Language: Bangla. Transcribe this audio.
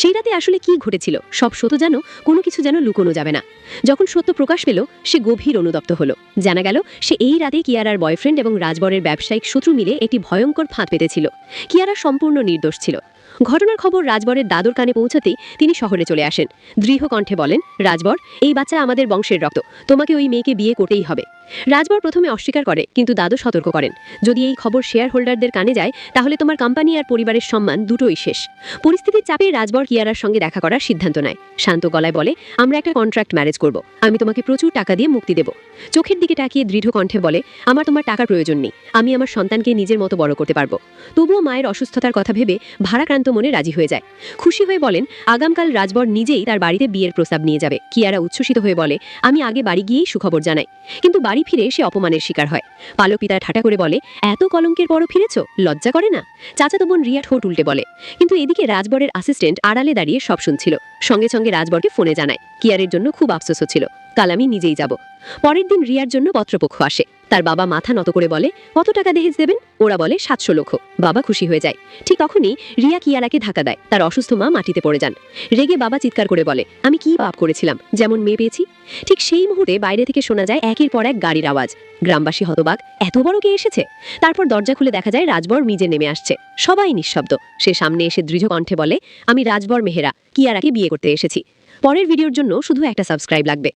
সেই রাতে আসলে কি ঘটেছিল সব সত্য যেন কোনো কিছু যেন লুকোনো যাবে না। যখন সত্য প্রকাশ পেল সে গভীর অনুতপ্ত হলো। জানা গেল সে এই রাতে কিয়ারার বয়ফ্রেন্ড এবং রাজবরের ব্যবসায়িক শত্রু মিলে একটি ভয়ঙ্কর ফাঁদ পেতেছিল। কিয়ারা সম্পূর্ণ নির্দোষ ছিল। ঘটনার খবর রাজবরের দাদুর কানে পৌঁছাতেই তিনি শহরে চলে আসেন। দৃঢ় কণ্ঠে বলেন, রাজবর, এই বাচ্চা আমাদের বংশের রক্ত, তোমাকে ওই মেয়েকে বিয়ে করতেই হবে। রাজবর প্রথমে অস্বীকার করে, কিন্তু দাদু সতর্ক করেন, যদি এই খবর শেয়ার হোল্ডারদের কানে যায় তাহলে তোমার কোম্পানি আর পরিবারের সম্মান দুটোই শেষ। পরিস্থিতির চাপে রাজবর কিয়ারার সঙ্গে দেখা করার সিদ্ধান্ত নেয়। শান্ত গলায় বলে, আমরা একটা কন্ট্রাক্ট ম্যারেজ করব, আমি তোমাকে প্রচুর টাকা দিয়ে মুক্তি দেব। চোখের দিকে তাকিয়ে দৃঢ় কণ্ঠে বলে, আমার তোমার টাকার প্রয়োজন নেই, আমি আমার সন্তানকে নিজের মতো বড় করতে পারবো। তবুও মায়ের অসুস্থতার কথা ভেবে ভারাক্রান্ত মনে রাজি হয়ে যায়। খুশি হয়ে বলেন, আগামকাল রাজবর নিজেই তার বাড়িতে বিয়ের প্রস্তাব নিয়ে যাবে। কিয়ারা উচ্ছ্বসিত হয়ে বলে, আমি আগে বাড়ি গিয়েই সুখবর জানাই। কিন্তু বাড়ি ফিরে সে অপমানের শিকার হয়। পালক পিতা ঠাট্টা করে বলে, এত কলঙ্কের পরও ফিরেছ, লজ্জা করে না? চাচাতো বোন রিয়া ঠোঁট উল্টে বলে। কিন্তু এদিকে রাজবরের অ্যাসিস্ট্যান্ট আড়ালে দাঁড়িয়ে সব শুনছিল। সঙ্গে সঙ্গে রাজবরকে ফোনে জানায়। কিয়ারের জন্য খুব আফসোস হচ্ছিল, কাল আমি নিজেই যাব। পরের দিন রিয়ার জন্য পত্রপক্ষ আসে। তার বাবা মাথা নত করে বলে, কত টাকা দহেজ দেবেন? ওরা বলে 700 লক্ষ। বাবা খুশি হয়ে যায়। ঠিক তখনই রিয়া কিয়ারাকে ধাক্কা দেয়। তার অসুস্থ মা মাটিতে পড়ে যান। রেগে বাবা চিৎকার করে বলে, আমি কি পাপ করেছিলাম, যেমন মেয়ে পেয়েছি? ঠিক সেই মুহূর্তে বাইরে থেকে শোনা যায় একের পর এক গাড়ির আওয়াজ। গ্রামবাসী হতবাক, এত বড় কে এসেছে? তারপর দরজা খুলে দেখা যায় রাজবর নিজে নেমে আসছে। সবাই নিঃশব্দ। সে সামনে এসে দৃঢ় কণ্ঠে বলে, আমি রাজবর মেহেরা, কিয়ারাকে বিয়ে করতে এসেছি। পরের ভিডিওর জন্য শুধু একটা সাবস্ক্রাইব লাগবে।